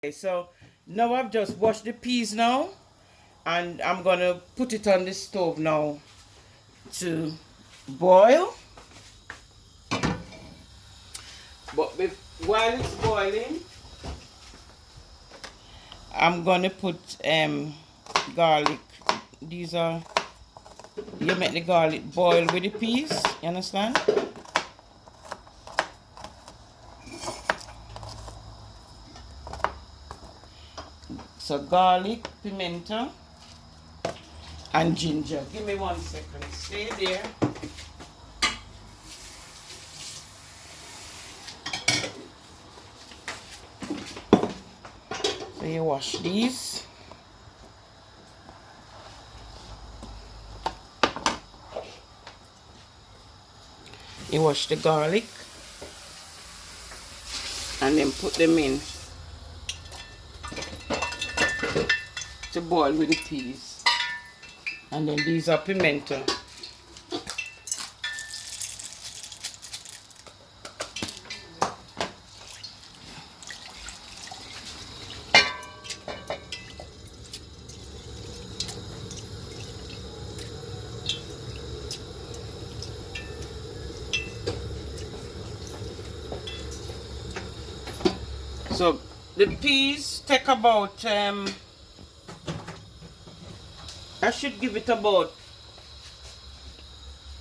Okay, so now I've just washed the peas now, and I'm gonna put it on the stove now to boil. But while it's boiling, I'm gonna put garlic. These are, you make the garlic boil with the peas, you understand? So garlic, pimento, and ginger. Give me 1 second. Stay there. So you wash these. You wash the garlic and then put them in to boil with the peas. And then these are pimento. So the peas take about I should give it about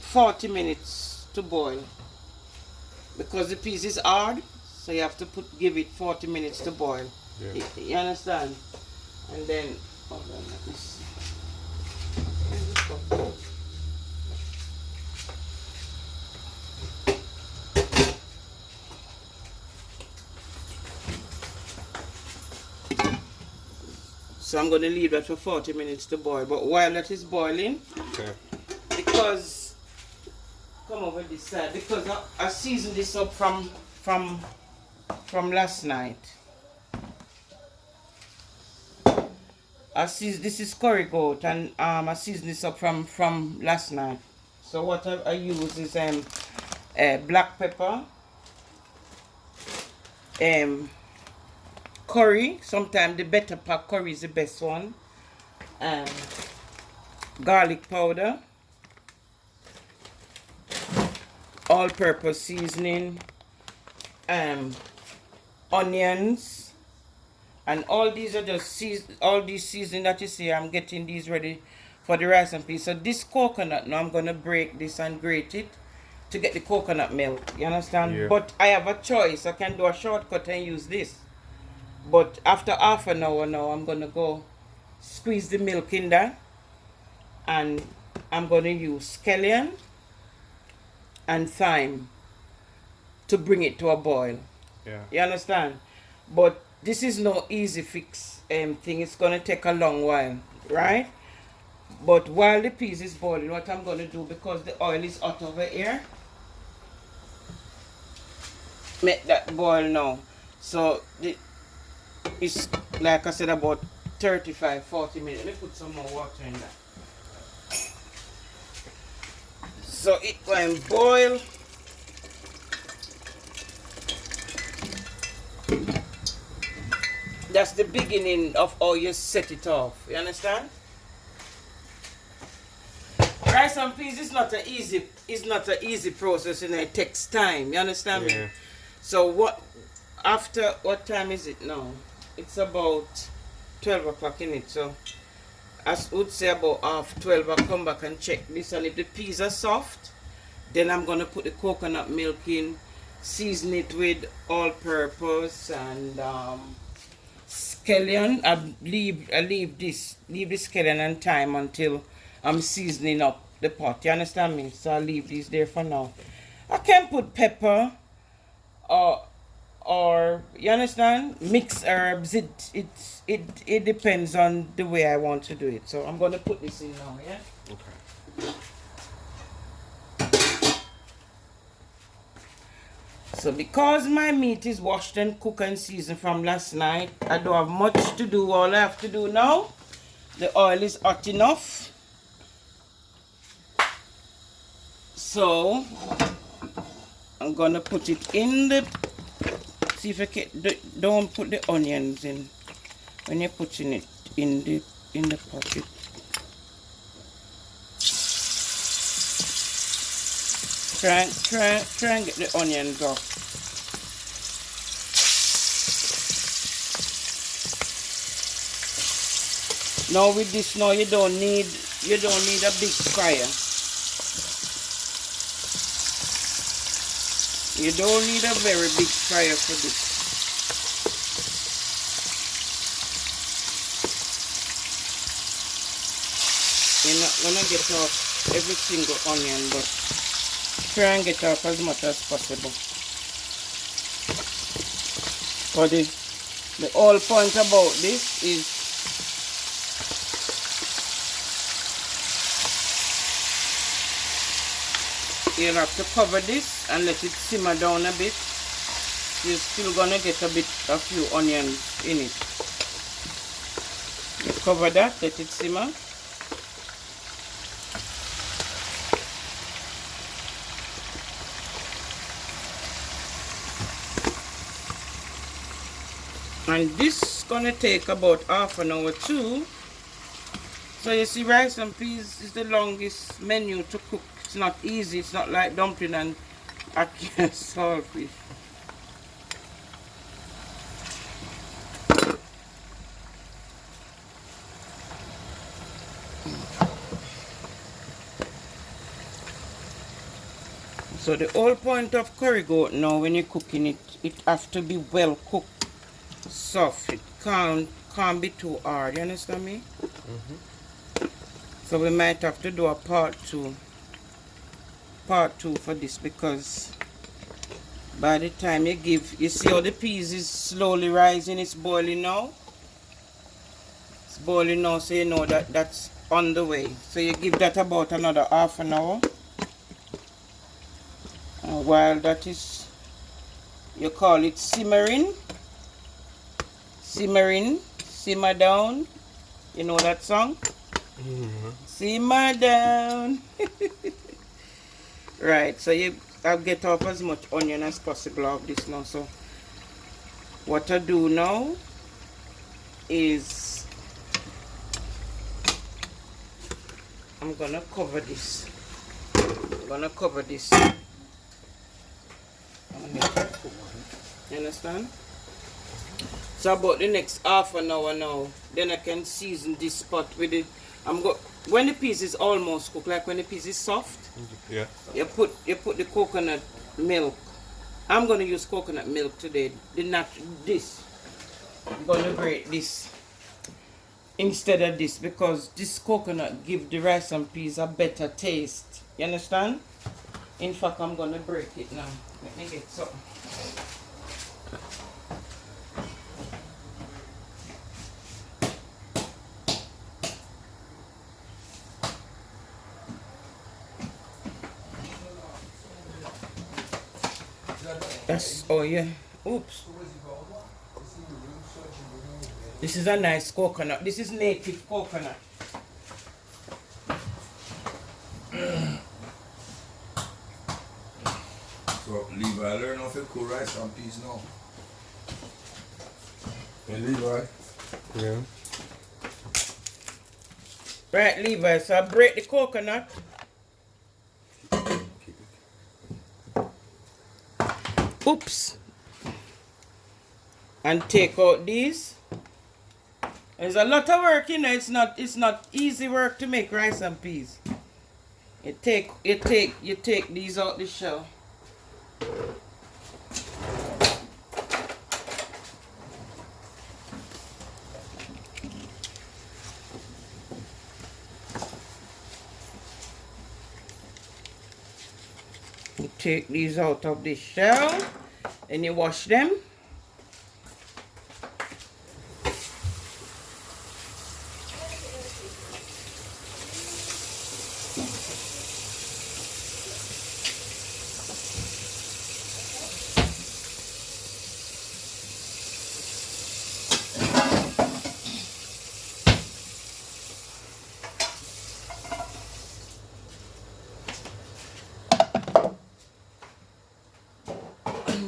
40 minutes to boil, because the peas is hard, so you have to give it 40 minutes to boil. Yeah. You understand? And then hold on, let me see. So I'm going to leave that for 40 minutes to boil. But while that is boiling, okay, because, come over this side, because I seasoned this up from last night. This is curry goat, and I seasoned this up from last night. So what I use is black pepper, curry. Sometimes the better pack curry is the best one. Garlic powder, all-purpose seasoning, onions, and all these are just all these seasoning that you see. I'm getting these ready for the rice and peas. So this coconut, now I'm gonna break this and grate it to get the coconut milk. You understand? Yeah. But I have a choice. I can do a shortcut and use this. But after half an hour now, I'm gonna go squeeze the milk in there, and I'm gonna use scallion and thyme to bring it to a boil. Yeah. You understand? But this is no easy fix thing. It's gonna take a long while, right? But while the peas is boiling, what I'm gonna do, because the oil is hot over here, make that boil now. So it's, like I said, about 35-40 minutes. Let me put some more water in that. So it will boil. That's the beginning of how you set it off. You understand? Rice and peas is not an easy process, and it takes time. You understand me? So what time is it now? It's about 12 o'clock in it. So I would say about half 12 I'll come back and check this, and if the peas are soft, then I'm gonna put the coconut milk in, season it with all-purpose and scallion. I leave the scallion and thyme until I'm seasoning up the pot. You understand me? So I'll leave these there for now. I can put pepper or you understand, mixed herbs. It depends on the way I want to do it. So I'm gonna put this in now, yeah? Okay. So because my meat is washed and cooked and seasoned from last night, I don't have much to do. All I have to do now, the oil is hot enough. So I'm gonna put it in the See if you can, don't put the onions in when you're putting it in the pocket. Try and get the onions off. Now with this, now you don't need a big fire. You don't need a very big fire for this. You're not gonna get off every single onion, but try and get off as much as possible. But the whole point about this is you'll have to cover this and let it simmer down a bit. You're still gonna get a few onions in it. You cover that, let it simmer. And this is gonna take about half an hour too. So you see, rice and peas is the longest menu to cook. It's not easy. It's not like dumpling and saltfish. So the whole point of curry goat now, when you're cooking it, it has to be well cooked, soft. It can't be too hard. You understand me? So we might have to do a part two for this, because by the time you see how the peas is slowly rising. It's boiling now. It's boiling now, so you know that's on the way. So you give that about another half an hour. And while that is, you call it simmering. Simmer down. You know that song? Simmer down. Right, so I'll get off as much onion as possible of this now. So what I do now is I'm gonna cover this. You understand? So about the next half an hour now, then I can season this pot with it. When the peas is almost cooked, like when the peas is soft, yeah, you put the coconut milk. I'm gonna use coconut milk today. This. I'm gonna grate this instead of this, because this coconut give the rice and peas a better taste. You understand? In fact, I'm gonna break it now. Let me get some. Oh yeah. Oops. This is a nice coconut. This is native coconut. So Levi, learn how to cook rice and peas now. Hey Levi. yeah. Right, Levi, so I break the coconut. Oops. And take out these. There's a lot of work, you know. It's not easy work to make rice and peas. You take these out the shell. You take these out of the shell and you wash them.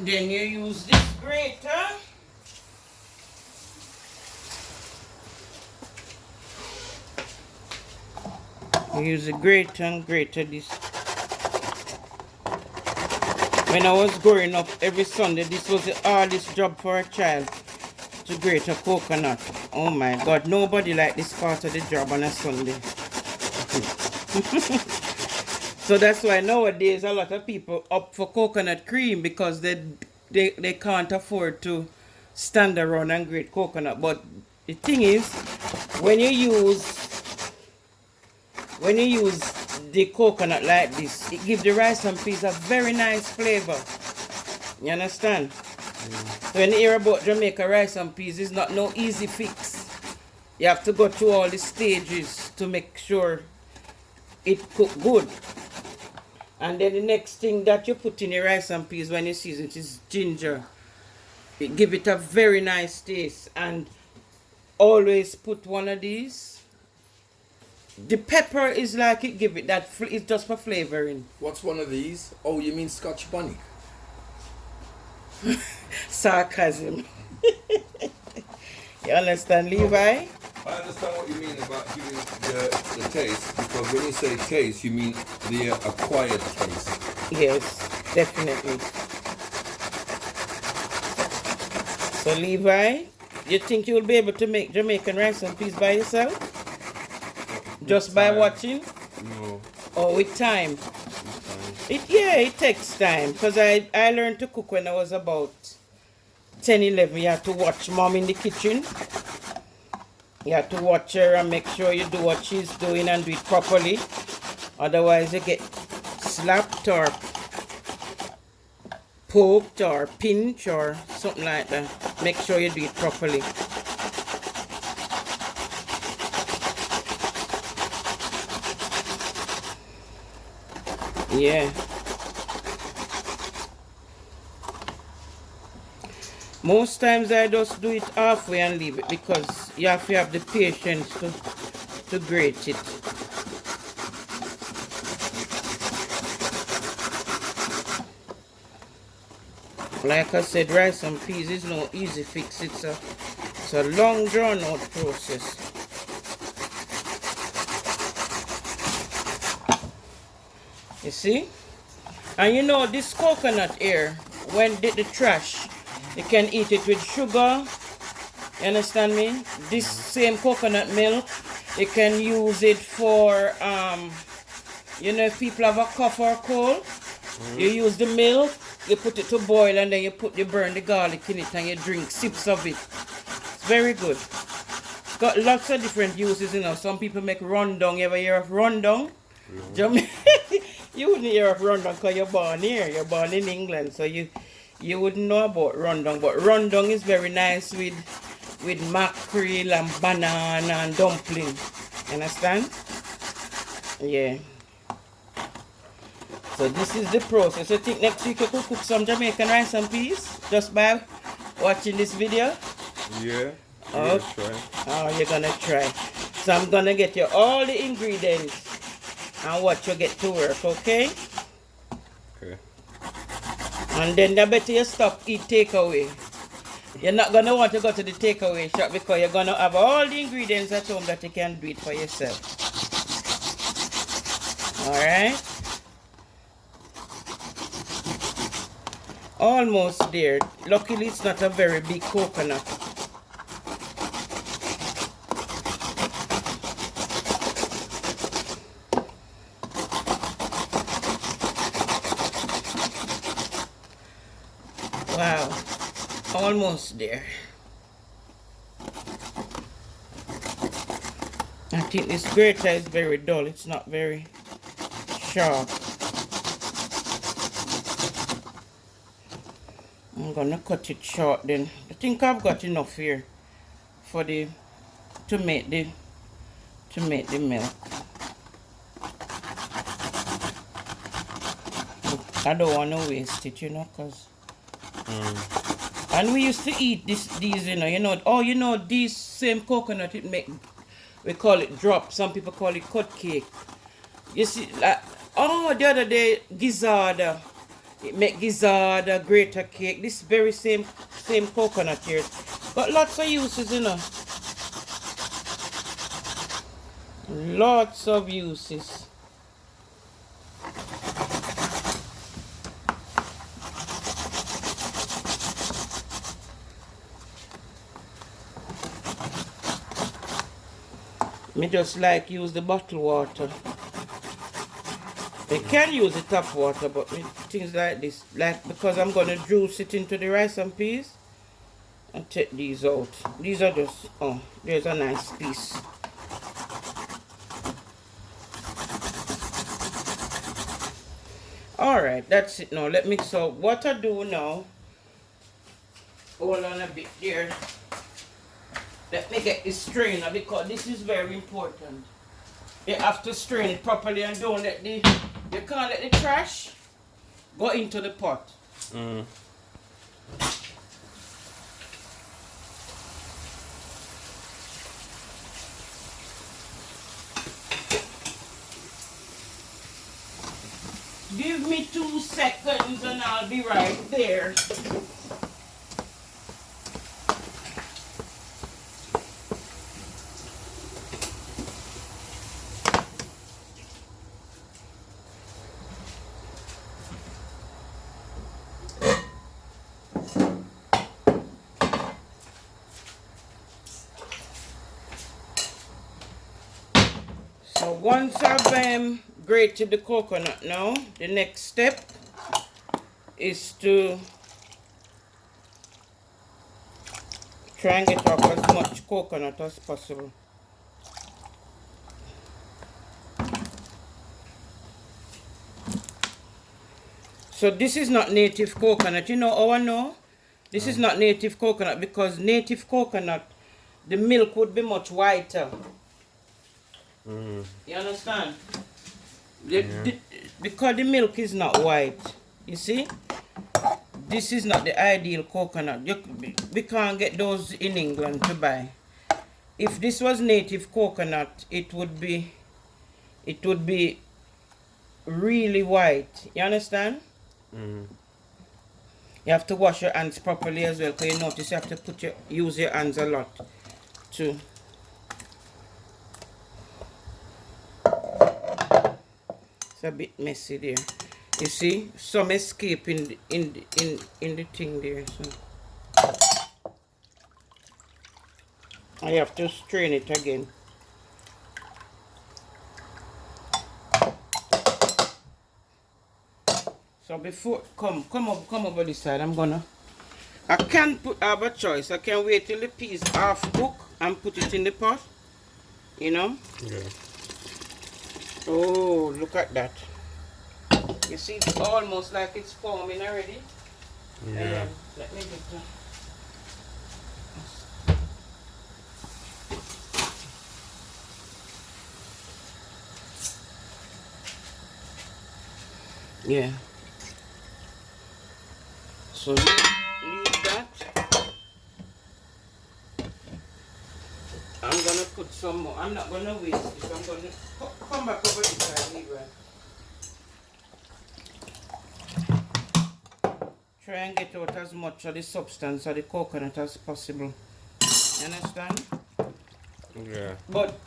Then you use this grater. grater. We use a grater and grater this. When I was growing up, every Sunday, this was the hardest job for a child, to grate a coconut. Oh my God, nobody liked this part of the job on a Sunday. So that's why nowadays a lot of people opt for coconut cream, because they can't afford to stand around and grate coconut. But the thing is, when you use the coconut like this, it gives the rice and peas a very nice flavor. You understand? So when you hear about Jamaica rice and peas, it's not no easy fix. You have to go through all the stages to make sure it cook good. And then the next thing that you put in your rice and peas when you season it is ginger. It give it a very nice taste. And always put one of these. The pepper is like it give it that, it's just for flavoring. What's one of these? Oh, you mean Scotch bonnet? Sarcasm. You understand, Levi? I understand what you mean about giving the taste, because when you say taste, you mean the acquired taste. Yes, definitely. So, Levi, you think you'll be able to make Jamaican rice and peas by yourself? Just by watching? No. Or with time? It takes time. Because I learned to cook when I was about 10, 11. You have to watch mom in the kitchen. You have to watch her and make sure you do what she's doing and do it properly. Otherwise you get slapped or poked or pinched or something like that. Make sure you do it properly. Yeah. Most times I just do it halfway and leave it, because you have to have the patience to grate it. Like I said, rice and peas is no easy fix. It's a long drawn out process. You see? And you know, this coconut here, when the trash, you can eat it with sugar. You understand me? This same coconut milk, you can use it for, you know, if people have a cough or cold, you use the milk, you put it to boil, and then you burn the garlic in it and you drink sips of it. It's very good. Got lots of different uses, you know. Some people make rundown. You ever hear of rundown? You wouldn't hear of rundown because you're born here. You're born in England, so you wouldn't know about rundown. But rundown is very nice with mackerel and banana and dumpling. Understand? Yeah. So this is the process. I think next week you could cook some Jamaican rice and peas just by watching this video. Yeah. Oh, you're gonna try. So I'm gonna get you all the ingredients and what you get to work, okay? Okay. And then I better you stop eat takeaway. You're not gonna want to go to the takeaway shop, because you're gonna have all the ingredients at home that you can do it for yourself. Alright? Almost there. Luckily it's not a very big coconut. Wow, almost there. I think this grater is very dull. It's not very sharp. I'm gonna cut it short then. I think I've got enough here for to make the milk. I don't want to waste it, you know, cause. And we used to eat these, you know. Oh, you know, these same coconut it make. We call it drop. Some people call it cut cake. You see, like, oh, the other day, gizzard. It make gizzard, a greater cake. This very same coconut here. Got lots of uses, you know. Lots of uses. Me just like use the bottled water. I can use the tap water, but things like this, like because I'm gonna juice it into the rice and peas and take these out. These are just, oh, there's a nice piece. Alright, that's it now. Let me, so what I do now, hold on a bit there. Let me get the strainer because this is very important. You have to strain it properly and don't let the, you can't let the trash go into the pot. Give me 2 seconds and I'll be right there. So once I've grated the coconut now, the next step is to try and get off as much coconut as possible. So this is not native coconut. You know how I know? This is not native coconut because native coconut, the milk would be much whiter. You understand? Because the milk is not white. You see? This is not the ideal coconut. We can't get those in England to buy. If this was native coconut, it would be really white. You understand? You have to wash your hands properly as well, because you notice you have to use your hands a lot too. It's a bit messy there. You see, some escape in the thing there. So I have to strain it again. So before come over this side, I can have a choice. I can wait till the peas half cook and put it in the pot. You know? Yeah. Oh, look at that. You see, it's almost like it's forming already. Yeah. Let me get that. Yeah. So leave that. I'm gonna put some more. I'm not gonna waste this. I'm gonna come back over this side, Libra. Try and get out as much of the substance of the coconut as possible. You understand? Yeah. But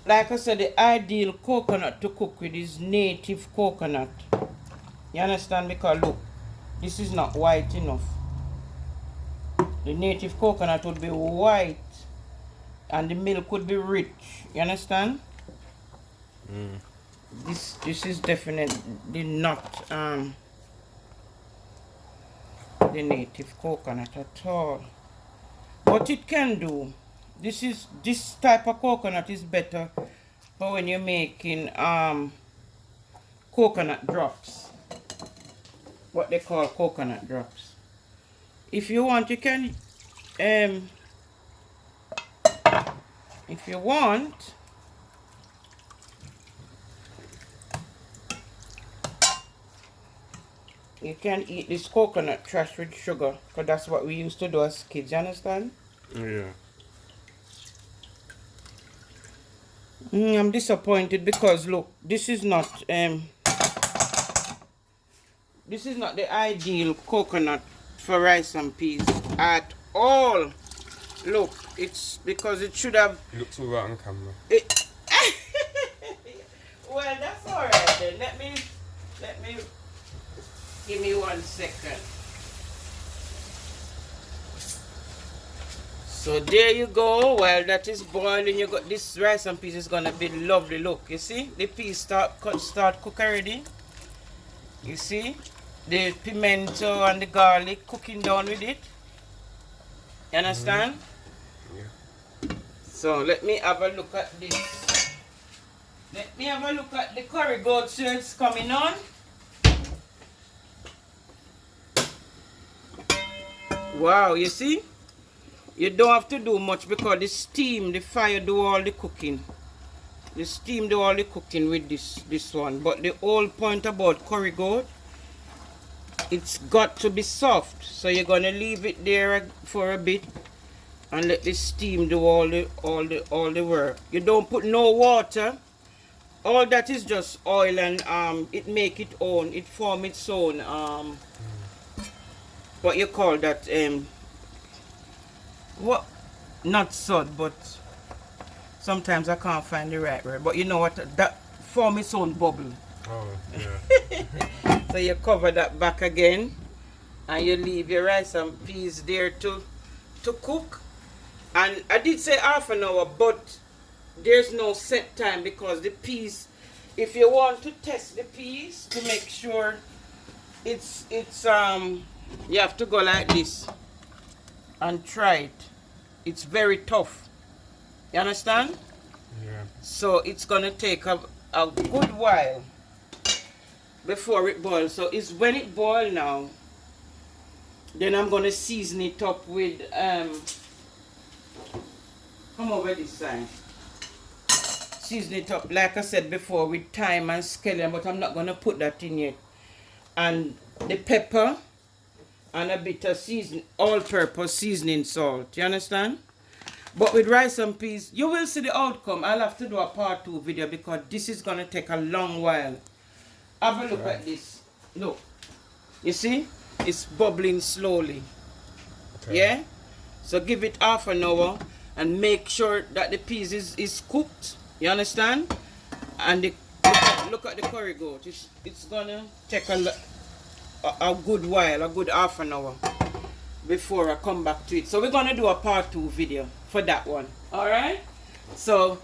like I said, the ideal coconut to cook with is native coconut. You understand? Because look, this is not white enough. The native coconut would be white and the milk would be rich. You understand? This is definitely not the native coconut at all. What it can do, this type of coconut is better for when you're making coconut drops. What they call coconut drops. If you want, you can if you want, you can eat this coconut trash with sugar, because that's what we used to do as kids. You understand? Yeah. I'm disappointed because look, this is not this is not the ideal coconut for rice and peas at all. Look, it's because it should have. It looks alright on camera. It, well, that's alright then. Let me give me 1 second. So there you go. While that is boiling, you got this rice and peas is gonna be lovely. Look, you see the peas start cook already. You see the pimento and the garlic cooking down with it. You understand? Yeah. So let me have a look at this. Let me have a look at the curry goat shirts coming on. Wow, you see? You don't have to do much because the steam, the fire do all the cooking. The steam do all the cooking with this one. But the whole point about curry goat, it's got to be soft. So you're gonna leave it there for a bit and let the steam do all the work. You don't put no water. All that is just oil and it make it own, it form its own what you call that what, not sod, but sometimes I can't find the right word, but you know what, that form its own bubble. Oh, yeah. So you cover that back again and you leave your rice and peas there to cook. And I did say half an hour, but there's no set time because the peas, if you want to test the peas to make sure it's you have to go like this and try it. It's very tough. You understand? Yeah. So it's gonna take a good while before it boils. So it's when it boils now, then I'm gonna season it up with come over this side. Season it up like I said before with thyme and scallion, but I'm not gonna put that in yet. And the pepper and a bit of season, all-purpose seasoning salt. You understand? But with rice and peas, you will see the outcome. I'll have to do a part 2 video because this is gonna take a long while. Have a look at this. Look. You see? It's bubbling slowly. Okay. Yeah? So give it half an hour and make sure that the peas is cooked. You understand? And look at the curry goat. It's gonna take a good while, a good half an hour before I come back to it. So we're gonna do a part 2 video for that one. Alright? So